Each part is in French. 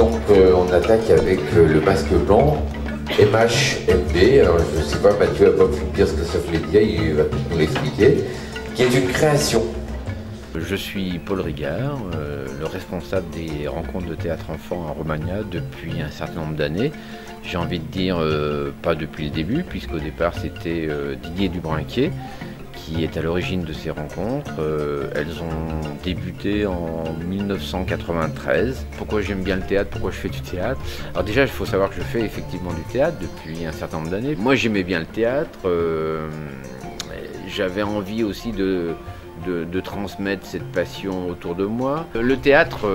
donc on attaque avec le masque blanc MHMB. Alors je ne sais pas, Mathieu va pas me dire ce que ça voulait dire, il va peut-être nous l'expliquer, qui est une création. Je suis Paul Rigard, le responsable des rencontres de théâtre enfant à Romagna depuis un certain nombre d'années. J'ai envie de dire pas depuis le début, puisqu'au départ c'était Didier Dubrinquier qui est à l'origine de ces rencontres. Elles ont débuté en 1993. Pourquoi j'aime bien le théâtre, pourquoi je fais du théâtre? Alors déjà, il faut savoir que je fais effectivement du théâtre depuis un certain nombre d'années. Moi j'aimais bien le théâtre, j'avais envie aussi de transmettre cette passion autour de moi. Le théâtre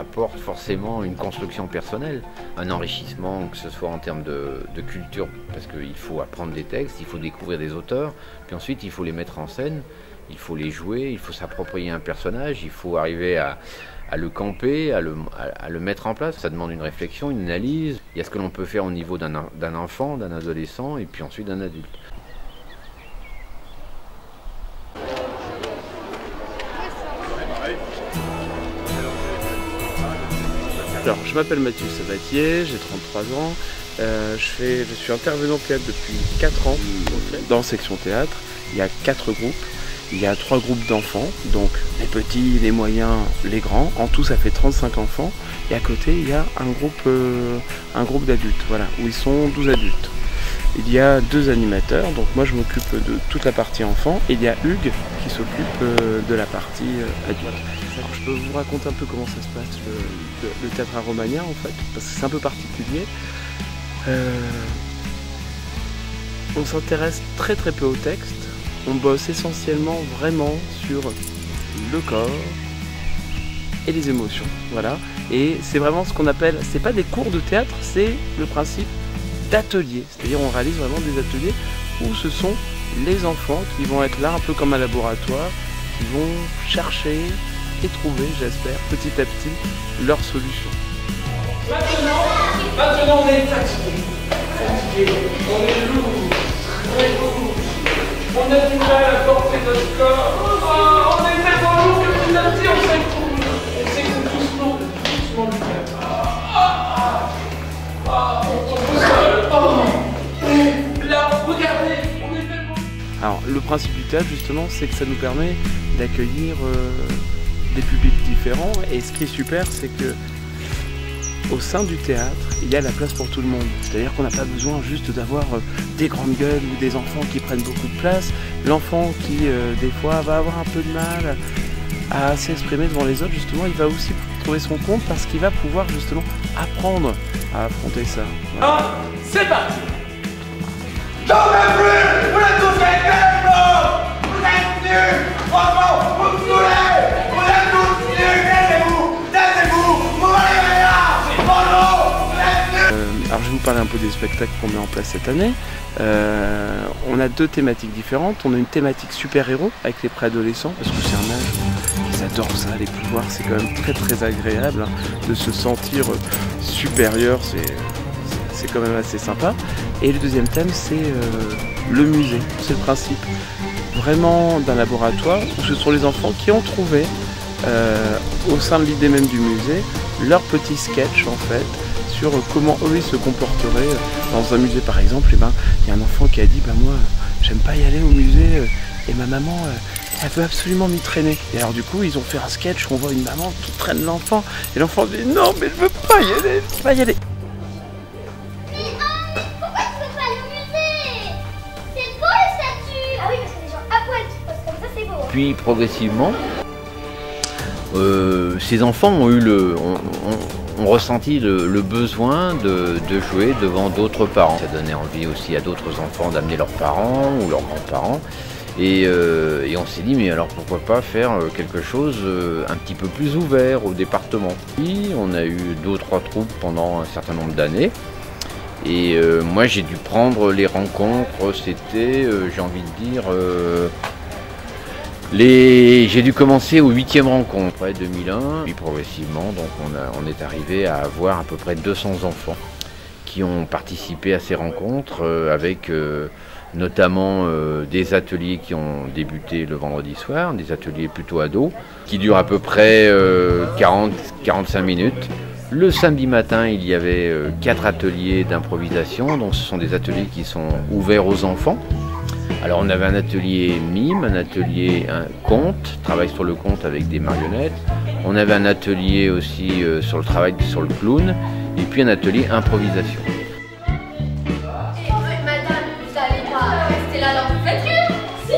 apporte forcément une construction personnelle, un enrichissement, que ce soit en termes de culture, parce qu'il faut apprendre des textes, il faut découvrir des auteurs, puis ensuite il faut les mettre en scène, il faut les jouer, il faut s'approprier un personnage, il faut arriver à le camper, à le mettre en place. Ça demande une réflexion, une analyse. Il y a ce que l'on peut faire au niveau d'un enfant, d'un adolescent, et puis ensuite d'un adulte. Alors, je m'appelle Mathieu Sabatier, j'ai 33 ans, je suis intervenant théâtre depuis 4 ans dans section théâtre. Il y a 4 groupes, il y a 3 groupes d'enfants, donc les petits, les moyens, les grands. En tout, ça fait 35 enfants. Et à côté, il y a un groupe d'adultes, voilà, où ils sont 12 adultes. Il y a 2 animateurs, donc moi je m'occupe de toute la partie enfant, et il y a Hugues qui s'occupe de la partie adulte. Alors, je peux vous raconter un peu comment ça se passe, le théâtre à Romagna en fait, parce que c'est un peu particulier. On s'intéresse très peu au texte, on bosse essentiellement vraiment sur le corps et les émotions, voilà. Et c'est vraiment ce qu'on appelle, c'est pas des cours de théâtre, c'est le principe d'ateliers, c'est-à-dire on réalise vraiment des ateliers où ce sont les enfants qui vont être là un peu comme un laboratoire, qui vont chercher et trouver, j'espère, petit à petit, leur solution. Maintenant on est fatigué, on est lourd, on a du mal à porter notre corps, on est tellement lourd que petit à petit on s'écoule doucement le cœur. Là, regardez, on est tellement... Alors, le principe du théâtre, justement, c'est que ça nous permet d'accueillir des publics différents. Et ce qui est super, c'est que au sein du théâtre, il y a la place pour tout le monde. C'est-à-dire qu'on n'a pas besoin juste d'avoir des grandes gueules ou des enfants qui prennent beaucoup de place. L'enfant qui, des fois, va avoir un peu de mal à s'exprimer devant les autres, justement, il va aussi trouver son compte parce qu'il va pouvoir, justement, apprendre à affronter ça. Voilà. Ah, c'est parti. J'en ai plus. Vous êtes tous des créneaux. Vous êtes nuls. Franchement, vous me saoulez. Vous êtes tous nuls. Taisez-vous. Vous m'arrivez là. Franchement, vous êtes nuls. Alors je vais vous parler un peu des spectacles qu'on met en place cette année. On a 2 thématiques différentes. On a une thématique super-héros avec les préadolescents, parce que c'est un âge où ils adorent ça, les pouvoirs. C'est quand même très agréable de se sentir supérieur. C'est quand même assez sympa. Et le deuxième thème, c'est le musée. C'est le principe vraiment d'un laboratoire où ce sont les enfants qui ont trouvé, au sein de l'idée même du musée, leur petit sketch en fait, sur comment eux ils se comporteraient dans un musée par exemple. Et il y a un enfant qui a dit moi j'aime pas y aller au musée et ma maman elle veut absolument m'y traîner. Et alors du coup ils ont fait un sketch où on voit une maman qui traîne l'enfant et l'enfant dit non mais je veux pas y aller, je veux pas y aller. Puis progressivement, ces enfants ont ressenti le besoin de jouer devant d'autres parents. Ça donnait envie aussi à d'autres enfants d'amener leurs parents ou leurs grands-parents. Et on s'est dit, mais alors pourquoi pas faire quelque chose un petit peu plus ouvert au département. Puis on a eu 2 ou 3 troupes pendant un certain nombre d'années. Et moi j'ai dû prendre les rencontres, c'était, j'ai envie de dire, j'ai dû commencer aux 8e rencontre, après 2001, puis progressivement, donc on est arrivé à avoir à peu près 200 enfants qui ont participé à ces rencontres, avec notamment des ateliers qui ont débuté le vendredi soir, des ateliers plutôt ados, qui durent à peu près 40-45 minutes, Le samedi matin, il y avait 4 ateliers d'improvisation, donc ce sont des ateliers qui sont ouverts aux enfants. Alors on avait un atelier mime, un atelier conte, travail sur le conte avec des marionnettes. On avait un atelier aussi sur le travail sur le clown, et puis un atelier improvisation. Madame, vous allez pas rester là dans votre voiture? Si.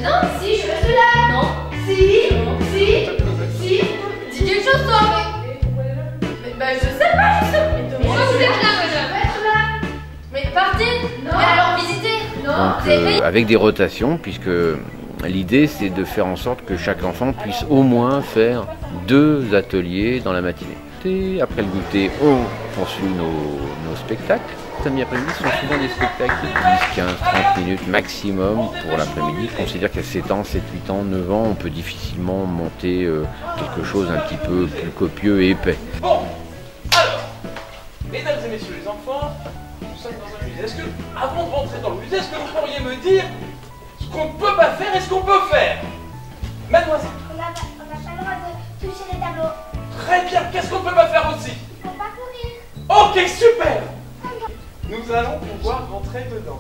Non, si, je reste là. Non. Si. Dis quelque chose, toi. Mais je sais pas, Pourquoi vous êtes là, madame? Je vais être là. Mais partez. Non. Mais alors visitez. Non. Donc, avec des rotations, puisque l'idée c'est de faire en sorte que chaque enfant puisse au moins faire 2 ateliers dans la matinée. Et après le goûter, on poursuit nos spectacles. Samedi après-midi sont souvent des spectacles de 10, 15, 30 minutes maximum pour l'après-midi. Je considère qu'à 7 ans, 7, 8 ans, 9 ans, on peut difficilement monter quelque chose un petit peu plus copieux et épais. Bon, alors, mesdames et messieurs les enfants, nous sommes dans un musée. Est-ce que, avant de rentrer dans le musée, est-ce que vous pourriez me dire ce qu'on ne peut pas faire et ce qu'on peut faire? Mademoiselle. On n'a pas le droit de toucher les tableaux. Très bien, qu'est-ce qu'on ne peut pas faire aussi? Faut pas courir. Ok, super. Nous allons pouvoir rentrer dedans.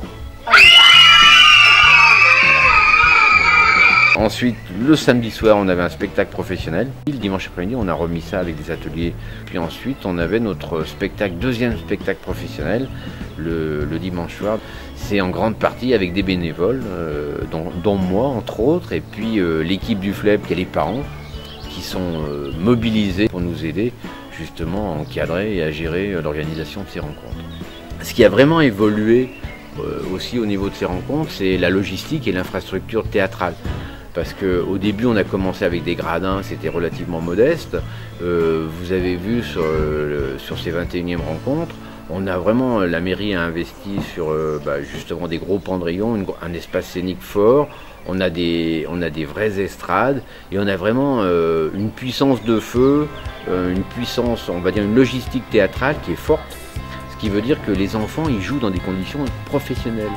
Ensuite, le samedi soir, on avait un spectacle professionnel. Le dimanche après-midi, on a remis ça avec des ateliers. Puis ensuite, on avait notre spectacle, deuxième spectacle professionnel, le dimanche soir. C'est en grande partie avec des bénévoles, dont moi, entre autres, et puis l'équipe du FLEB, qui est les parents, qui sont mobilisés pour nous aider justement à encadrer et à gérer l'organisation de ces rencontres. Ce qui a vraiment évolué aussi au niveau de ces rencontres, c'est la logistique et l'infrastructure théâtrale. Parce qu'au début, on a commencé avec des gradins, c'était relativement modeste. Vous avez vu sur ces 21e rencontres, la mairie a investi sur justement des gros pendrillons, un espace scénique fort. On a des vraies estrades et on a vraiment une puissance de feu, une puissance, on va dire une logistique théâtrale qui est forte. Ce qui veut dire que les enfants, ils jouent dans des conditions professionnelles.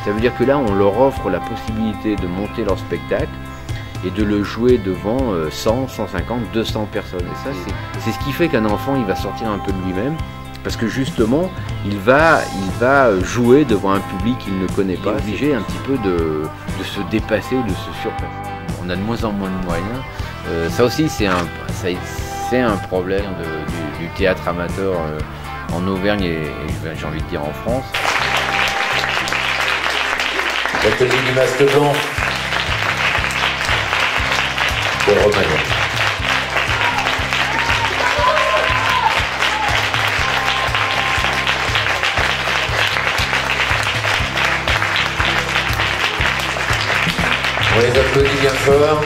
Ça veut dire que là, on leur offre la possibilité de monter leur spectacle et de le jouer devant 100, 150, 200 personnes. Et ça, c'est ce qui fait qu'un enfant, il va sortir un peu de lui-même. Parce que justement, il va jouer devant un public qu'il ne connaît pas. Il est obligé un petit peu de se dépasser ou de se surpasser. On a de moins en moins de moyens. Ça aussi, c'est un problème du théâtre amateur en Auvergne et j'ai envie de dire en France. L'atelier du masque blanc. Paul Romagnan. On les applaudit bien fort.